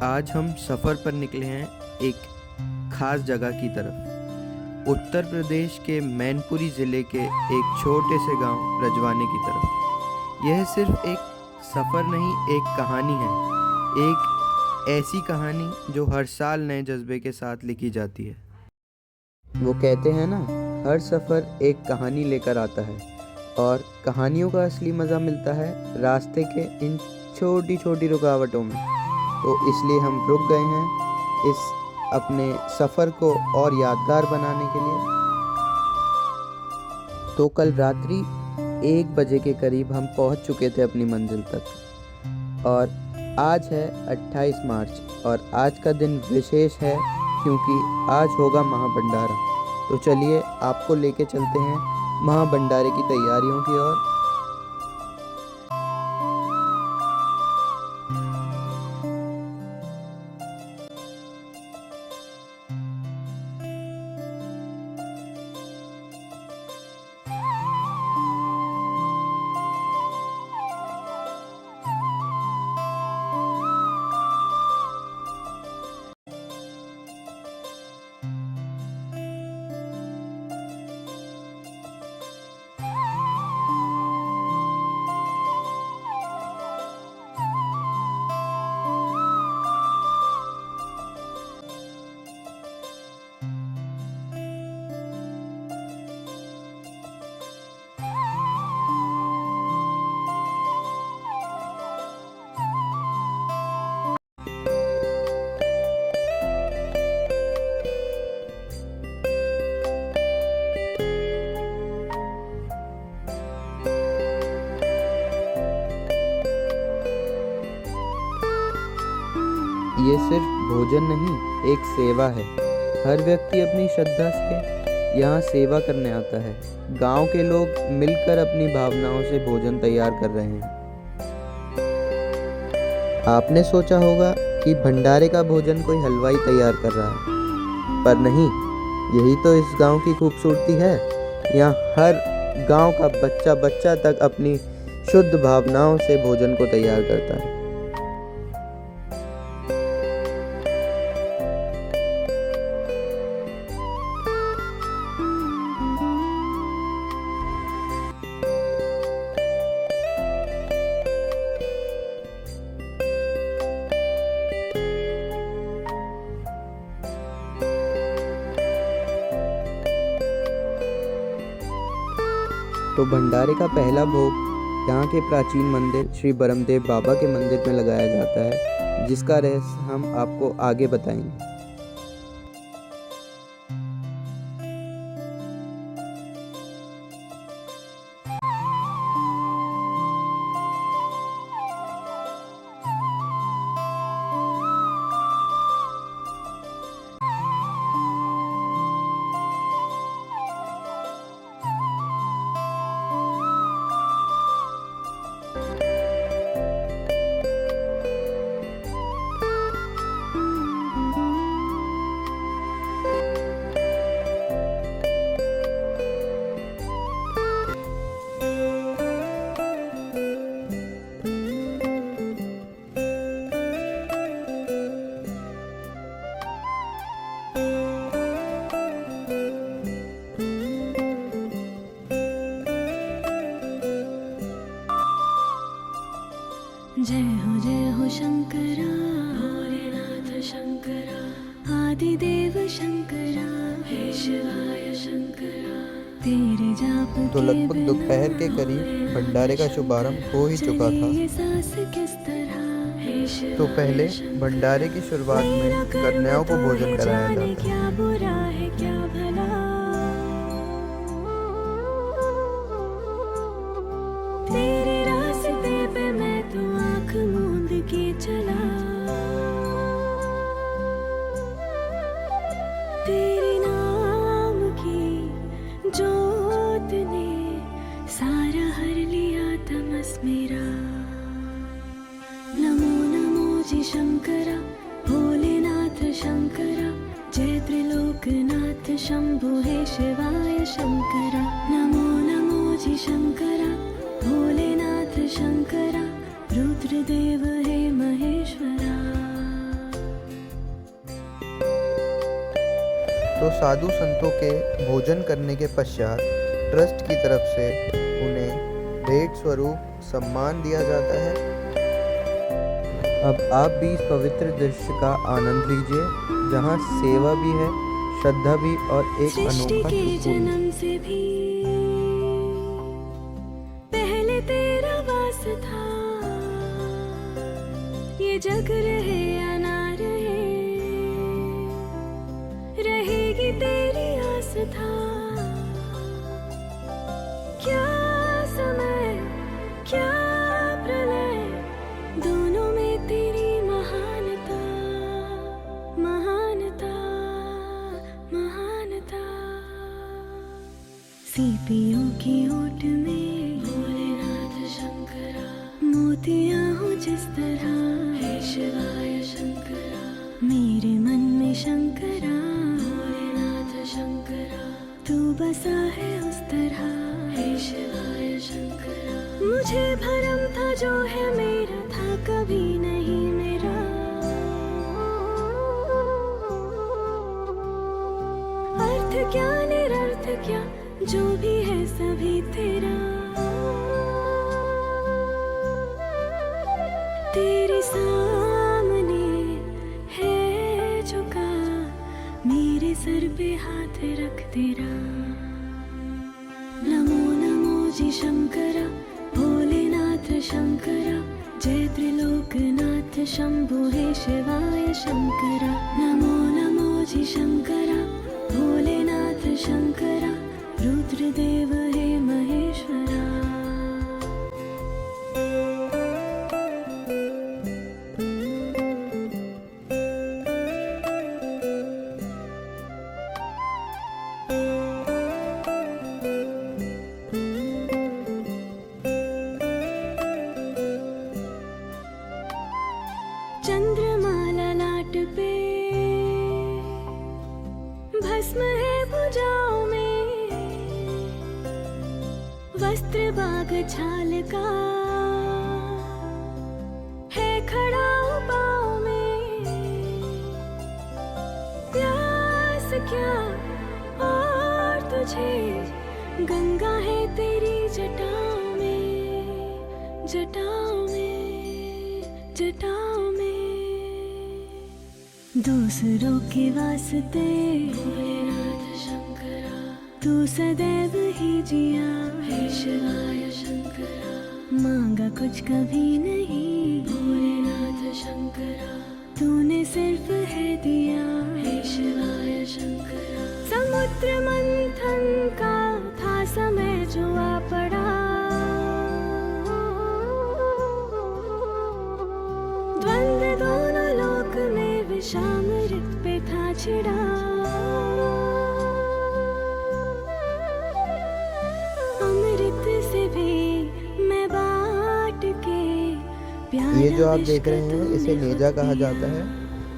आज हम सफ़र पर निकले हैं एक ख़ास जगह की तरफ। उत्तर प्रदेश के मैनपुरी ज़िले के एक छोटे से गांव रजवाने की तरफ। यह सिर्फ एक सफ़र नहीं, एक कहानी है। एक ऐसी कहानी जो हर साल नए जज्बे के साथ लिखी जाती है। वो कहते हैं ना, हर सफ़र एक कहानी लेकर आता है और कहानियों का असली मज़ा मिलता है रास्ते के इन छोटी छोटी रुकावटों में। तो इसलिए हम रुक गए हैं इस अपने सफ़र को और यादगार बनाने के लिए। तो कल रात्रि 1 बजे के करीब हम पहुंच चुके थे अपनी मंजिल तक और आज है 28 मार्च और आज का दिन विशेष है क्योंकि आज होगा महाभंडारा। तो चलिए आपको लेके चलते हैं महाभंडारे की तैयारियों की ओर। ये सिर्फ भोजन नहीं, एक सेवा है। हर व्यक्ति अपनी श्रद्धा से यहाँ सेवा करने आता है। गांव के लोग मिलकर अपनी भावनाओं से भोजन तैयार कर रहे हैं। आपने सोचा होगा कि भंडारे का भोजन कोई हलवाई तैयार कर रहा है, पर नहीं, यही तो इस गांव की खूबसूरती है। यहाँ हर गांव का बच्चा बच्चा तक अपनी शुद्ध भावनाओं से भोजन को तैयार करता है। तो भंडारे का पहला भोग यहाँ के प्राचीन मंदिर श्री बरमदेव बाबा के मंदिर में लगाया जाता है, जिसका रहस्य हम आपको आगे बताएंगे। जय हो शंकरा, भोलेनाथ शंकरा, आदिदेव शंकरा, हे शिवाय शंकरा, तेरे जाप के तो लगभग दोपहर के करीब भंडारे का शुभारंभ हो ही चुका था। तो पहले भंडारे की शुरुआत में कन्याओं को भोजन कराया जाता है। क्या बुरा है क्या भला, तेरे रास्ते पे मैं तो आँख मूंद के चला, तेरे नाम की जोत ने सारा हर लिया तमस मेरा। नमो नमो जी शंकरा, भोलेनाथ शंकरा, जय त्रिलोकनाथ शंभु हे शिवाय शंकरा। नमो नमो जी शंकरा, भोलेनाथ शंकरा, रुद्रदेव हे महेश्वरा। तो साधु संतों के भोजन करने के पश्चात ट्रस्ट की तरफ से उन्हें भेंट स्वरूप सम्मान दिया जाता है। अब आप भी इस पवित्र दृश्य का आनंद लीजिए, जहाँ सेवा भी है, श्रद्धा भी और एक सृष्टि अनोखा के सुकून। जन्म से भी पहले तेरा वास था, ये जग रहे या ना रहे, रहेगी तेरी आस था। क्या समय क्या प्रलय, दोनों में तेरी महानता, महानता, महानता। सीपियों की ओट में भोलेनाथ शंकरा, मोतियां हो जिस तरह, हे शिवाय शंकरा। मेरे मन में शंकरा, भोलेनाथ शंकरा, तू बसा है उस तरह, हे शिवाय शंकरा। मुझे भरम था जो है मेरा था कभी नहीं मेरा, अर्थ क्या निरर्थ क्या जो भी है सभी तेरा। तेरे सामने है झुका, मेरे सर पे हाथ रख तेरा। नमो नमो जी शंकरा, भोलेनाथ शंकरा, जय त्रिलोकनाथ शंभो हे शिवाय शंकरा। नमो नमो जी शंकरा, भोलेनाथ शंकरा, रुद्रदेव हे महेश्वरा। चंद्रमा लाट पे भस्म है भुजाओं में, वस्त्र बाग छाल का है खड़ा पाँव में। प्यास क्या और तुझे, गंगा है तेरी जटाओं में, जटाओं में, जटाओं में। दूसरों के वास्ते भोलेनाथ शंकरा, तू सदैव ही जिया, हे शिवाय शंकरा। मांगा कुछ कभी नहीं, भोलेनाथ शंकरा, तूने सिर्फ है दिया, हे शिवाय शंकरा। समुद्र मंथन का था समय जो आ पड़ा, द्वंद्व दोनों लोक में विषामृत पे था छिड़ा। अमृत से भी मैं बांट के प्याला ये जो आप देख रहे हैं इसे नेजा कहा जाता है।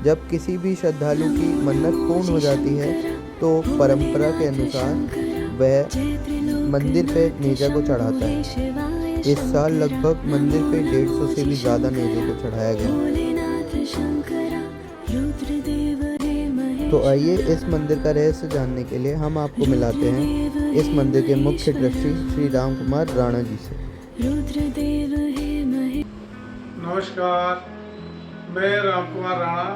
जब किसी भी श्रद्धालु की मन्नत पूर्ण हो जाती है तो परंपरा के अनुसार वह मंदिर पे नेजा को चढ़ाता है। इस साल लगभग मंदिर पे 150 से भी ज़्यादा नेजे को चढ़ाया गया। तो आइए इस मंदिर का रहस्य जानने के लिए हम आपको मिलाते हैं इस मंदिर के मुख्य ट्रस्टी श्री राम कुमार राणा जी से। नमस्कार, मैं राम कुमार राणा,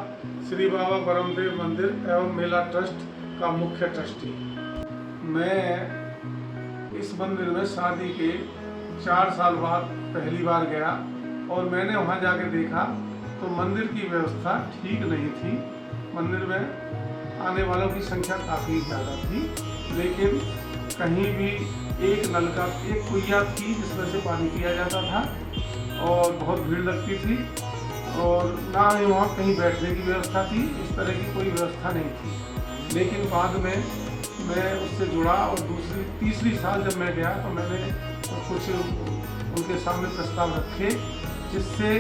श्री बाबा ब्रह्मदेव मंदिर एवं मेला ट्रस्ट का मुख्य ट्रस्टी। मैं इस मंदिर में शादी के 4 साल बाद पहली बार गया और मैंने वहाँ जाके देखा तो मंदिर की व्यवस्था ठीक नहीं थी। मंदिर में आने वालों की संख्या काफ़ी ज़्यादा थी, लेकिन कहीं भी एक नलका, एक कुइया थी जिसमें से पानी पिया जाता था और बहुत भीड़ लगती थी और ना ही वहाँ कहीं बैठने की व्यवस्था थी। इस तरह की कोई व्यवस्था नहीं थी। लेकिन बाद में मैं उससे जुड़ा और तीसरी साल जब मैं गया तो मैंने कुछ उनके सामने प्रस्ताव रखे, जिससे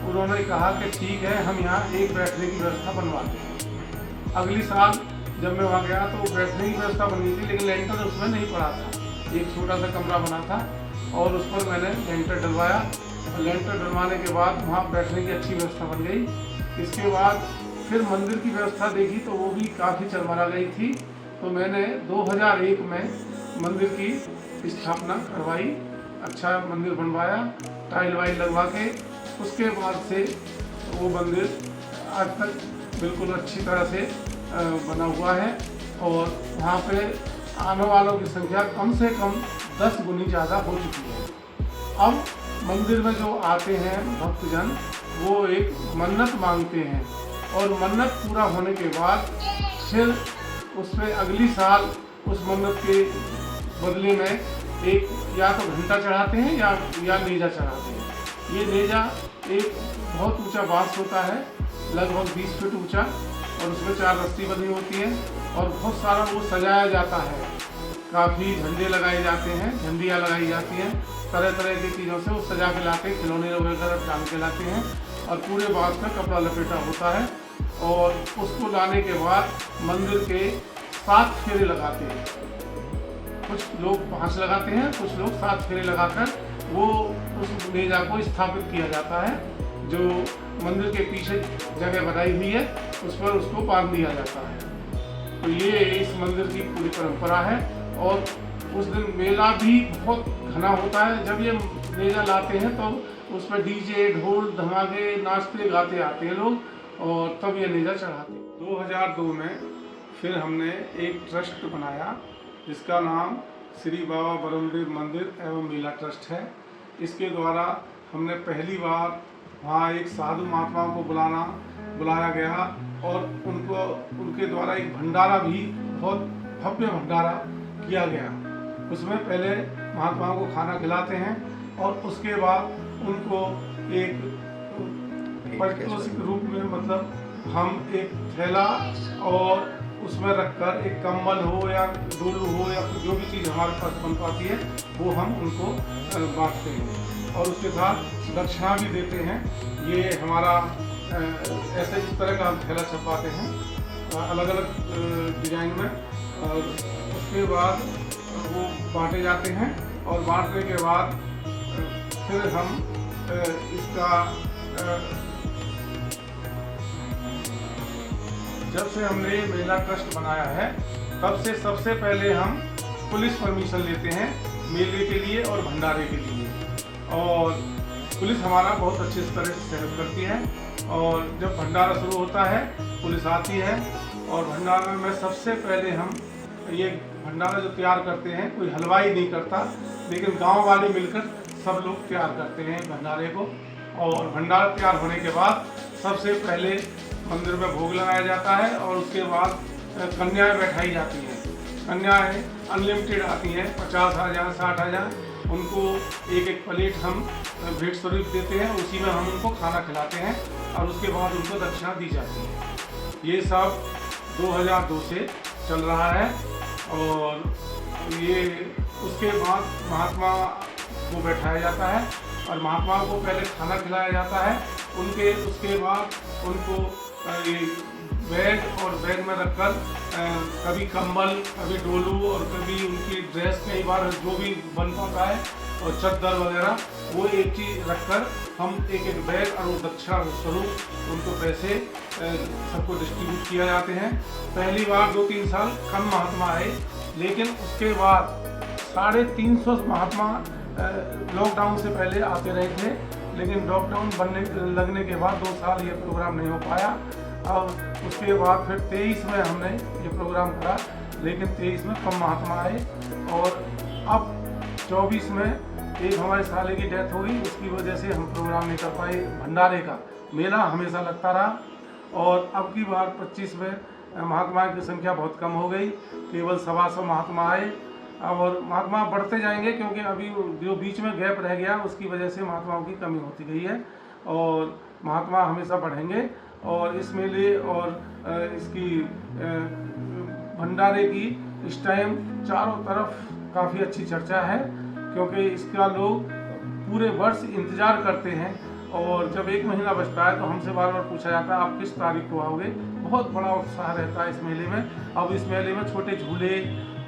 उन्होंने कहा कि ठीक है, हम यहाँ एक बैठने की व्यवस्था बनवा दें। अगली साल जब मैं वहाँ गया तो बैठने की व्यवस्था बनी थी, लेकिन लेंटर उसमें नहीं पड़ा था। एक छोटा सा कमरा बना था और उस पर मैंने लेंटर डलवाया। लेंटर डलवाने के बाद वहाँ बैठने की अच्छी व्यवस्था बन गई। इसके बाद फिर मंदिर की व्यवस्था देखी तो वो भी काफ़ी चरमरा गई थी, तो मैंने 2001 में मंदिर की स्थापना करवाई, अच्छा मंदिर बनवाया, टाइल वाइल लगवा के। उसके बाद से वो मंदिर आज तक बिल्कुल अच्छी तरह से बना हुआ है और वहाँ पे आने वालों की संख्या कम से कम 10 गुनी ज़्यादा हो चुकी है। अब मंदिर में जो आते हैं भक्तजन वो एक मन्नत मांगते हैं और मन्नत पूरा होने के बाद फिर उसमें अगली साल उस मन्नत के बदले में एक या तो घंटा चढ़ाते हैं या नेजा चढ़ाते हैं। ये नेजा एक बहुत ऊंचा बांस होता है, लगभग 20 फीट ऊंचा, और उसमें 4 रस्सी बनी होती है और बहुत सारा वो सजाया जाता है। काफ़ी झंडे लगाए जाते हैं, झंडियाँ लगाई जाती हैं, तरह तरह की चीज़ों से वो सजा के लाते हैं, खिलौने वगैरह टांग के लाते हैं और पूरे बांस में कपड़ा लपेटा होता है और उसको लाने के बाद मंदिर के 7 फेरे लगाते हैं। कुछ लोग 5 लगाते हैं, कुछ लोग 7 फेरे लगाकर वो उस नेजा को स्थापित किया जाता है। जो मंदिर के पीछे जगह बनाई हुई है उस पर उसको बांध दिया जाता है। तो ये इस मंदिर की पूरी परंपरा है और उस दिन मेला भी बहुत घना होता है। जब ये नेजा लाते हैं तो उस पर डीजे, ढोल, धमाके, नाचते गाते आते हैं लोग और तब ये नेजा चढ़ाते हैं। 2002 में फिर हमने एक ट्रस्ट बनाया जिसका नाम श्री बाबा ब्रह्मदेव मंदिर एवं मेला ट्रस्ट है। इसके द्वारा हमने पहली बार वहाँ एक साधु महात्माओं को बुलाया गया और उनके द्वारा एक भंडारा भी, बहुत भव्य भंडारा किया गया। उसमें पहले महात्माओं को खाना खिलाते हैं और उसके बाद उनको एक पारितोषिक रूप में, मतलब हम एक थैला और उसमें रखकर एक कंबल हो या डोलू हो या जो भी चीज़ हमारे पास बन पाती है वो हम उनको बांटते हैं और उसके साथ दक्षिणा भी देते हैं। ये हमारा ऐसे इस तरह का हम थैला छपवाते हैं अलग अलग डिजाइन में और उसके बाद वो बांटे जाते हैं और बांटने के बाद फिर हम इसका जब से हमने मेला ट्रस्ट बनाया है तब से सबसे पहले हम पुलिस परमिशन लेते हैं मेले के लिए और भंडारे के लिए और पुलिस हमारा बहुत अच्छे तरह से सहयोग करती है और जब भंडारा शुरू होता है पुलिस आती है और भंडारा में सबसे पहले हम ये भंडारा जो तैयार करते हैं कोई हलवाई नहीं करता लेकिन गांव वाले मिलकर सब लोग तैयार करते हैं भंडारे को और भंडारा तैयार होने के बाद सबसे पहले मंदिर में भोग लगाया जाता है और उसके बाद कन्याएं बैठाई जाती हैं। कन्याएं अनलिमिटेड आती हैं, 50,000 60,000, उनको एक एक प्लेट हम भेंट स्वरूप देते हैं, उसी में हम उनको खाना खिलाते हैं और उसके बाद उनको दक्षिणा दी जाती है। ये सब 2002 से चल रहा है और ये उसके बाद महात्मा को बैठाया जाता है और महात्मा को पहले खाना खिलाया जाता है, उसके बाद उनको ये बैग में रखकर कभी कंबल, कभी डोलू और कभी उनकी ड्रेस, कई बार जो भी बन पाता है और चद्दर वगैरह वो एक चीज़ रखकर हम एक एक बैग और दक्षिणा स्वरूप उनको पैसे सबको डिस्ट्रीब्यूट किया जाते हैं। पहली बार 2-3 साल कम महात्मा आए लेकिन उसके बाद 350 महात्मा लॉकडाउन से पहले आते रहे थे लेकिन लॉकडाउन लगने के बाद 2 साल ये प्रोग्राम नहीं हो पाया और उसके बाद फिर 23 में हमने ये प्रोग्राम करा लेकिन 23 में कम महात्मा आए और अब 24 में एक हमारे साले की डेथ हो गई, उसकी वजह से हम प्रोग्राम नहीं कर पाए। भंडारे का मेला हमेशा लगता रहा और अब की बार 25 में महात्मा की संख्या बहुत कम हो गई, केवल 125 महात्मा आए और महात्मा बढ़ते जाएंगे क्योंकि अभी जो बीच में गैप रह गया उसकी वजह से महात्माओं की कमी होती गई है और महात्मा हमेशा बढ़ेंगे। और इस मेले और इसकी भंडारे की इस टाइम चारों तरफ काफ़ी अच्छी चर्चा है क्योंकि इसका लोग पूरे वर्ष इंतज़ार करते हैं और जब 1 महीना बचता है तो हमसे बार बार पूछा जाता है आप किस तारीख को आओगे। बहुत बड़ा उत्साह रहता है इस मेले में। अब इस मेले में छोटे झूले,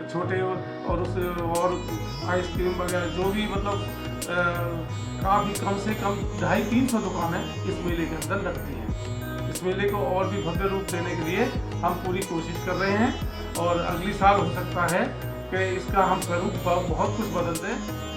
छोटे और आइसक्रीम वगैरह जो भी मतलब काफ़ी कम से कम 250-300 दुकानें इस मेले के अंदर लगती हैं। इस मेले को और भी भव्य रूप देने के लिए हम पूरी कोशिश कर रहे हैं और अगली साल हो सकता है कि इसका हम स्वरूप बहुत कुछ बदल दें।